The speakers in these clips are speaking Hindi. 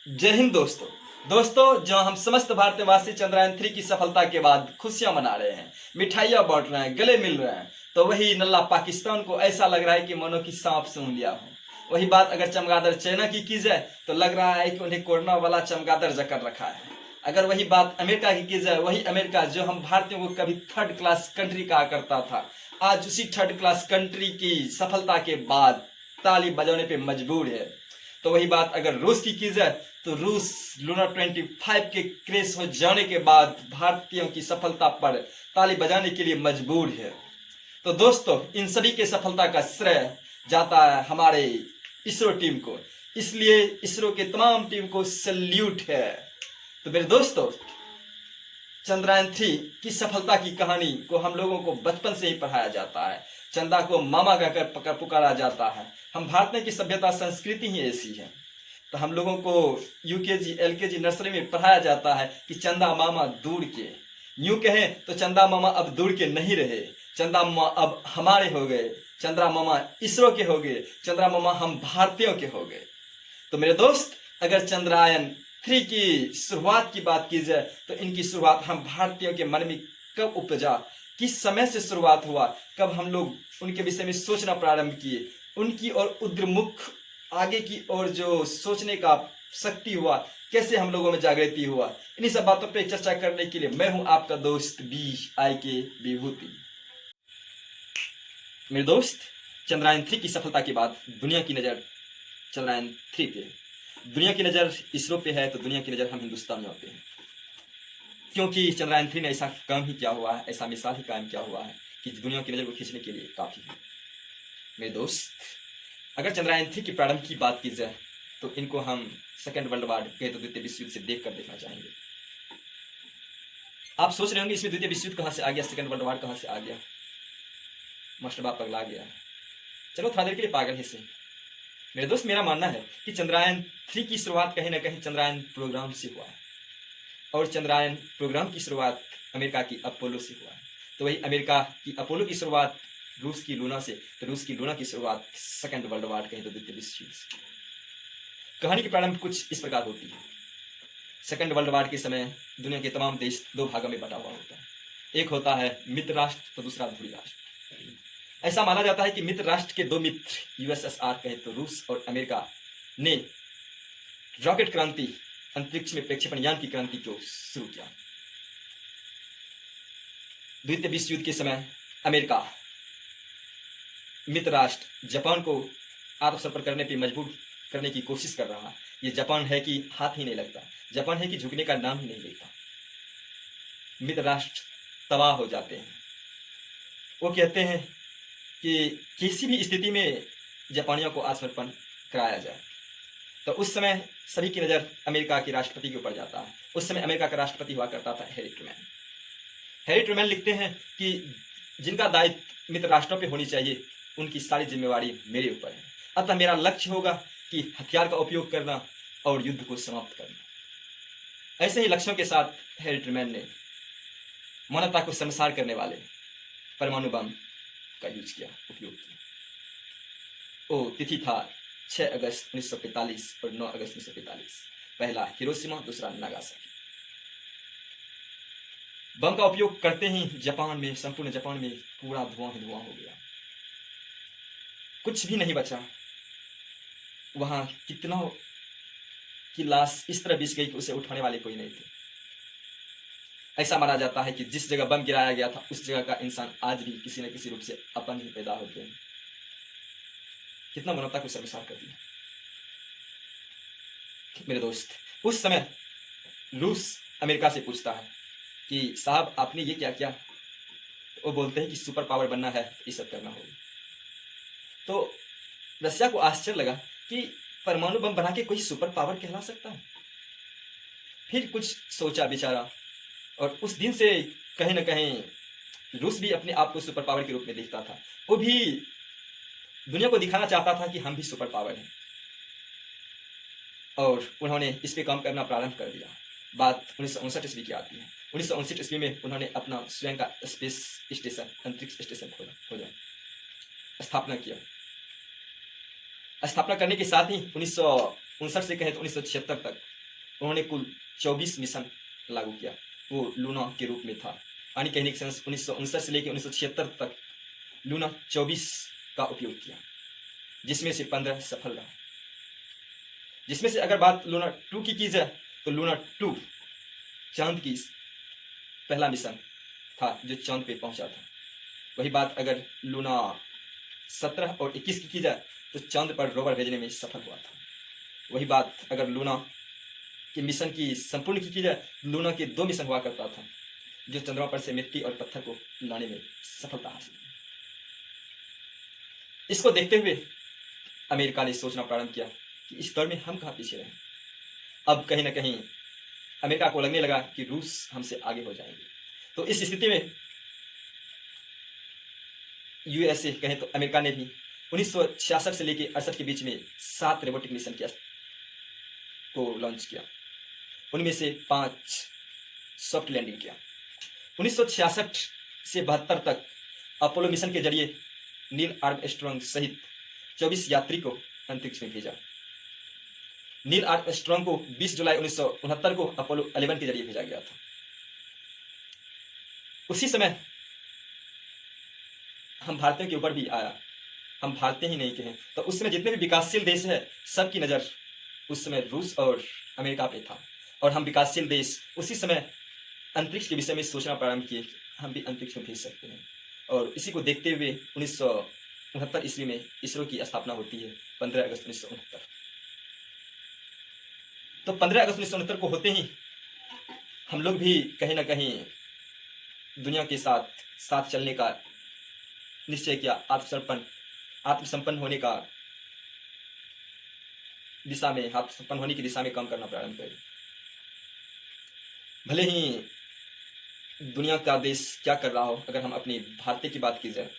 जय हिंद दोस्तों। जो हम समस्त भारतवासी चंद्रयान 3 की सफलता के बाद खुशियां मना रहे हैं, मिठाइयां बांट रहे हैं, गले मिल रहे हैं, तो वही नल्ला पाकिस्तान को ऐसा लग रहा है कि मानो कि सांप सूंघ लिया हो। वही बात अगर चमगादड़ चाइना की जाए तो लग रहा है कि उन्हें कोरोना वाला चमगादड़ जकड़ रखा है। अगर वही बात अमेरिका की जाए, वही अमेरिका जो हम भारतीयों को कभी थर्ड क्लास कंट्री कहा करता था, आज उसी थर्ड क्लास कंट्री की सफलता के बाद ताली बजाने पे मजबूर है। तो वही बात अगर रूस की जाए तो रूस लूना 25 के क्रेश हो जाने के बाद भारतीयों की सफलता पर ताली बजाने के लिए मजबूर है। तो दोस्तों, इन सभी के सफलता का श्रेय जाता है हमारे इसरो टीम को, इसलिए इसरो के तमाम टीम को सल्यूट है। तो मेरे दोस्तों, चंद्रयान 3 की सफलता की कहानी को हम लोगों को बचपन से ही पढ़ाया जाता है। चंदा को मामा कहकर पुकारा जाता है। हम भारतीय की सभ्यता संस्कृति ही ऐसी है। तो हम लोगों को यूकेजी एलकेजी नर्सरी में पढ़ाया जाता है कि चंदा मामा दूर के, यूं कहें तो चंदा मामा अब दूर के नहीं रहे, चंदा मामा अब हमारे हो गए, चंद्रा मामा इसरो के हो गए, चंद्रा मामा हम भारतीयों के हो गए। तो मेरे दोस्त, अगर चंद्रयान 3 की शुरुआत की बात की जाए तो इनकी शुरुआत हम भारतीयों के मन में कब उपजा, किस समय से शुरुआत हुआ, कब हम लोग उनके विषय में सोचना प्रारंभ किए, उनकी और उद्रमुख आगे की ओर जो सोचने का शक्ति हुआ, कैसे हम लोगों में जागृति हुआ, इन्हीं सब बातों पे चर्चा करने के लिए मैं हूं आपका दोस्त BIK विभूति। मेरे दोस्त, चंद्रयान 3 की सफलता के बाद दुनिया की नज़र चंद्रयान 3 पे, दुनिया की नज़र इसरो पे है, तो दुनिया की नज़र हम हिंदुस्तानियों पे है। क्योंकि चंद्रयान 3 ने ऐसा काम ही किया हुआ है, ऐसा मिसाल ही कायम किया हुआ है कि दुनिया की नज़र को खींचने के लिए काफ़ी है। मेरे दोस्त, अगर चंद्रयान 3 के प्रारंभ की बात की जाए तो इनको हम सेकेंड वर्ल्ड वार कहे तो द्वितीय विश्व युद्ध से देख कर देखना चाहेंगे। आप सोच रहे होंगे इसमें द्वितीय विश्व युद्ध कहाँ से आ गया, सेकेंड वर्ल्ड वार कहाँ से आ गया, मास्टर बाप पगला गया। चलो थोड़ा देर के लिए पागल ही से। मेरे दोस्त, मेरा मानना है कि चंद्रयान 3 की शुरुआत कहीं ना कहीं चंद्रयान प्रोग्राम से हुआ है, और चंद्रयान प्रोग्राम की शुरुआत अमेरिका की अपोलो से हुआ है। तो वही अमेरिका की अपोलो की शुरुआत रूस की लूना से, तो रूस की लूना की शुरुआत सेकेंड वर्ल्ड वार कहीं तो द्वितीय विश्व युद्ध से। कहानी की प्रारंभ कुछ इस प्रकार होती है। सेकेंड वर्ल्ड वार के समय दुनिया के तमाम देश दो भागों में बटा हुआ होता है। एक होता है मित्र राष्ट्र, तो दूसरा ध्रुवी राष्ट्र। ऐसा माना जाता है कि मित्र राष्ट्र के दो मित्र USSR कहे तो रूस और अमेरिका ने रॉकेट क्रांति, अंतरिक्ष में प्रक्षेपण यान की क्रांति को शुरू किया। द्वितीय विश्व युद्ध के समय अमेरिका मित्र राष्ट्र जापान को आत्मसमर्पण करने पर मजबूर करने की कोशिश कर रहा है। ये जापान है कि हाथ ही नहीं लगता, जापान है कि झुकने का नाम ही नहीं लेता। मित्र राष्ट्र तबाह हो जाते हैं। वो कहते हैं कि किसी भी स्थिति में जापानियों को आत्मसमर्पण कराया जाए। तो उस समय सभी की नज़र अमेरिका के राष्ट्रपति के ऊपर जाता है। उस समय अमेरिका का राष्ट्रपति हुआ करता था हैरी ट्रूमैन। हैरी ट्रूमैन लिखते हैं कि जिनका दायित्व मित्र राष्ट्रों पर होनी चाहिए, उनकी सारी जिम्मेवारी मेरे ऊपर है। अतः मेरा लक्ष्य होगा कि हथियार का उपयोग करना और युद्ध को समाप्त करना। ऐसे ही लक्ष्यों के साथ हैरी ट्रूमैन ने मानवता को संसार करने वाले परमाणु बम का उपयोग किया। वो तिथि था 6 अगस्त 1945 और 9 अगस्त 1945। पहला हिरोशिमा, दूसरा नागासाकी। बम का उपयोग करते ही जापान में, संपूर्ण जापान में पूरा धुआं ही धुआं हो गया, कुछ भी नहीं बचा। वहां कितना की लाश इस तरह बिछ गई कि उसे उठाने वाले कोई नहीं थे। ऐसा माना जाता है कि जिस जगह बम गिराया गया था उस जगह का इंसान आज भी किसी न किसी रूप से अपंग ही पैदा होते हैं। कितना मानवता को शर्मसार कर दिया। मेरे दोस्त, उस समय रूस अमेरिका से पूछता है कि साहब आपने ये क्या किया। वो बोलते हैं कि सुपर पावर बनना है, ये सब करना होगा। तो रशिया को आश्चर्य लगा कि परमाणु बम बना के कोई सुपर पावर कहला सकता है। फिर कुछ सोचा विचारा, और उस दिन से कहीं ना कहीं रूस भी अपने आप को सुपर पावर के रूप में देखता था। वो भी दुनिया को दिखाना चाहता था कि हम भी सुपर पावर हैं, और उन्होंने इस पे काम करना प्रारंभ कर दिया। बात 1959 ईस्वी की आती है। 1959 ईस्वी में उन्होंने अपना स्वयं का स्पेस स्टेशन, अंतरिक्ष स्टेशन खोला, स्थापना किया। स्थापना करने के साथ ही 1959 से कहें तो 1976 तक उन्होंने कुल 24 मिशन लागू किया, वो लूना के रूप में था। यानी कहने के सेंस 1959 से लेकर 1976 तक लूना 24 का उपयोग किया, जिसमें से 15 सफल रहा। जिसमें से अगर बात लूना 2 की जाए तो लूना 2 चांद की पहला मिशन था जो चांद पे पहुंचा था। वही बात अगर लूना 17 और 21 की जाए तो चांद पर रोवर भेजने में सफल हुआ था। वही बात अगर लूना के मिशन की संपूर्ण की जाए, लूना के 2 मिशन हुआ करता था जो चंद्रमा पर से मिट्टी और पत्थर को लाने में सफलता हासिल की। इसको देखते हुए अमेरिका ने सोचना प्रारंभ किया कि इस दौर में हम कहाँ पीछे रहे। अब कहीं ना कहीं अमेरिका को लगने लगा कि रूस हमसे आगे हो जाएंगे। तो इस स्थिति में यूएसए कहें तो अमेरिका ने भी 1966 से लेकर 68 के बीच में 7 रोबोटिक मिशन को लॉन्च किया। उनमें से 5 सॉफ्ट लैंडिंग किया। 1966 से 72 तक अपोलो मिशन के जरिए नील आर्मस्ट्रॉन्ग सहित 24 यात्री को अंतरिक्ष में भेजा। नील आर्मस्ट्रॉन्ग को 20 जुलाई 1969 को अपोलो 11 के जरिए भेजा गया था। उसी समय हम भारतीयों के ऊपर भी आया। हम भारतीय ही नहीं कहें तो उस समय जितने भी विकासशील देश है सबकी नज़र उस समय रूस और अमेरिका पे था, और हम विकासशील देश उसी समय अंतरिक्ष के विषय में सोचना प्रारंभ किए कि हम भी अंतरिक्ष में भेज सकते हैं। और इसी को देखते हुए 1969 ईस्वी में इसरो की स्थापना होती है 15 अगस्त 1969। तो 15 अगस्त 1969 को होते ही हम लोग भी कहीं ना कहीं दुनिया के साथ चलने का निश्चय किया, आत्मसंपन्न होने की दिशा में काम करना प्रारंभ करें। भले ही दुनिया का देश क्या कर रहा हो, अगर हम अपनी भारतीय की बात की जाए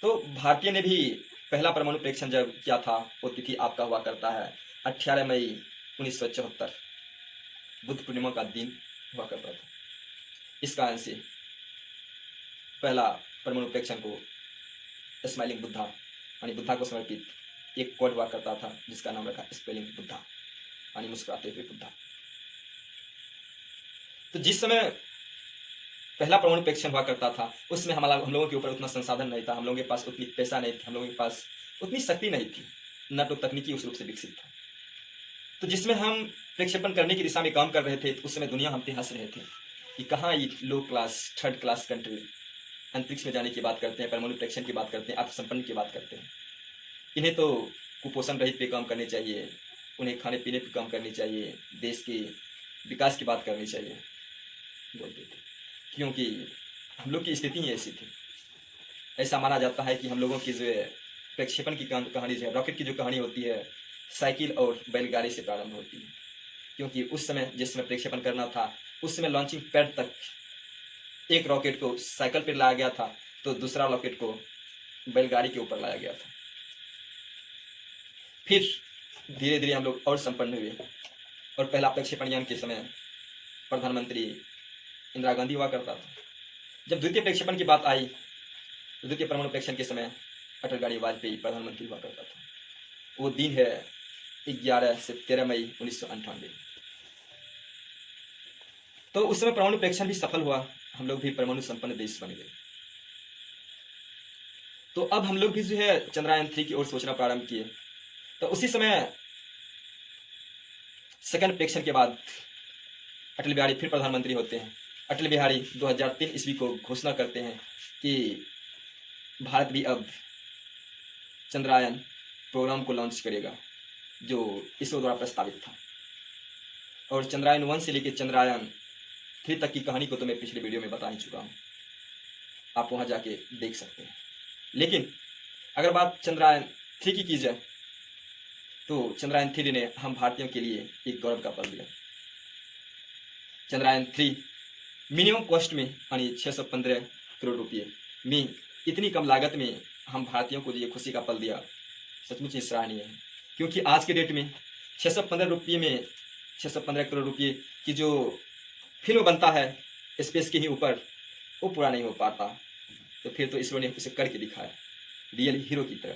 तो भारतीय ने भी पहला परमाणु परीक्षण जब किया था वो तिथि आपका हुआ करता है 18 मई 1974, बुद्ध पूर्णिमा का दिन हुआ करता था। इस कारण से पहला परमाणु परीक्षण को स्माइलिंग बुद्धा यानी बुद्धा को समर्पित एक कोड हुआ करता था जिसका नाम रखा स्पेलिंग बुद्धा यानी मुस्कुराते हुए बुद्धा। तो जिस समय पहला परमाणु परीक्षण हुआ करता था उसमें हम लोगों के ऊपर उतना संसाधन नहीं था, हम लोगों के पास उतनी पैसा नहीं थी, हम लोगों के पास उतनी शक्ति नहीं थी, न तो तकनीकी उस रूप से विकसित था। तो जिसमें हम प्रक्षेपण करने की दिशा में काम कर रहे थे तो उस समय दुनिया हम पे हंस रहे थे कि कहाँ ये लो क्लास थर्ड क्लास कंट्री अंतरिक्ष में जाने की बात करते हैं, परमाणु परीक्षण की बात करते हैं, आत्मसंपन्न की बात करते हैं। इन्हें तो कुपोषण रहित पे काम करने चाहिए, उन्हें खाने पीने पे काम करनी चाहिए, देश के विकास की बात करनी चाहिए बोलते थे, क्योंकि हम लोग की स्थिति ही ऐसी थी। ऐसा माना जाता है कि हम लोगों की जो प्रक्षेपण की कहानी जो है, रॉकेट की जो कहानी होती है साइकिल और बैलगाड़ी से प्रारंभ होती है, क्योंकि उस समय जिस समय प्रक्षेपण करना था उस समय लॉन्चिंग पैड तक एक रॉकेट को साइकिल पर लाया गया था तो दूसरा रॉकेट को बैलगाड़ी के ऊपर लाया गया था। फिर धीरे धीरे हम लोग और संपन्न हुए और पहला प्रक्षेपण यान के समय प्रधानमंत्री इंदिरा गांधी हुआ करता था। जब द्वितीय प्रक्षेपण की बात आई तो द्वितीय परमाणु परीक्षण के समय अटल बिहारी वाजपेयी प्रधानमंत्री हुआ करता था। वो दिन है 11 से 13 मई 1998। तो उस समय परमाणु परीक्षण भी सफल हुआ, हम लोग भी परमाणु संपन्न देश बन गए। तो अब हम लोग भी जो है चंद्रयान 3 की ओर सोचना प्रारंभ किए। तो उसी समय सेकंड परीक्षण के बाद अटल बिहारी फिर प्रधानमंत्री होते हैं। अटल बिहारी 2003 ईस्वी को घोषणा करते हैं कि भारत भी अब चंद्रयान प्रोग्राम को लॉन्च करेगा जो इसरो द्वारा प्रस्तावित था। और चंद्रयान 1 से लेकर चंद्रयान 3 तक की कहानी को तो मैं पिछले वीडियो में बता ही चुका हूँ, आप वहाँ जाके देख सकते हैं। लेकिन अगर बात चंद्रयान 3 की जाए तो चंद्रयान 3 ने हम भारतीयों के लिए एक गौरव का पल दिया। चंद्रयान 3 मिनिमम कॉस्ट में यानी 615 करोड़ रुपये में इतनी कम लागत में हम भारतीयों को ये खुशी का पल दिया, सचमुच ही सराहनीय है। क्योंकि आज के डेट में 615 करोड़ रुपये की जो फिल्म बनता है स्पेस के ही ऊपर वो पूरा नहीं हो पाता। तो फिर तो इसरो ने उसे करके दिखाया रियल हीरो की तरह।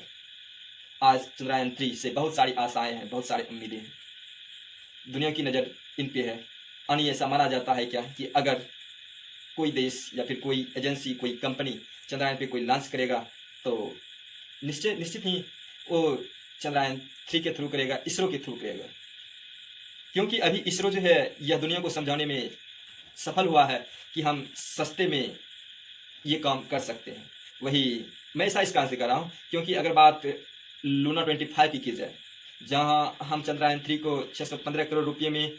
आज चंद्रयान-3 से बहुत सारी आशाएं हैं, बहुत सारी उम्मीदें हैं। दुनिया की नज़र इन पे है। यानी ऐसा माना जाता है क्या कि अगर कोई देश या फिर कोई एजेंसी, कोई कंपनी चंद्रयान पे कोई लॉन्च करेगा तो निश्चित ही वो चंद्रयान-3 के थ्रू करेगा, इसरो के थ्रू करेगा। क्योंकि अभी इसरो जो है यह दुनिया को समझाने में सफल हुआ है कि हम सस्ते में ये काम कर सकते हैं। वही मैं ऐसा इस कारण से कर रहा हूँ क्योंकि अगर बात लूना 25 की जाए, जहाँ हम चंद्रयान-3 को 615 करोड़ रुपये में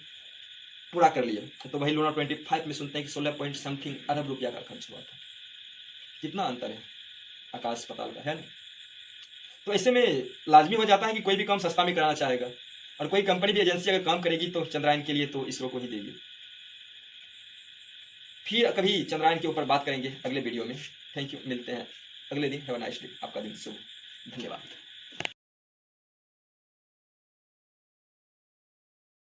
पूरा कर लिए, तो वही लूना 25 में सुनते हैं कि 16 पॉइंट समथिंग अरब रुपया का खर्च हुआ था। कितना अंतर है आकाश पाताल का, है ना? तो ऐसे में लाजमी हो जाता है कि कोई भी काम सस्ता में कराना चाहेगा, और कोई कंपनी भी, एजेंसी अगर काम करेगी तो चंद्रयान के लिए तो इसरो को ही देगी। फिर कभी चंद्रयान के ऊपर बात करेंगे अगले वीडियो में। थैंक यू, मिलते हैं अगले दिन। Have a nice day. आपका दिन शुभ। धन्यवाद।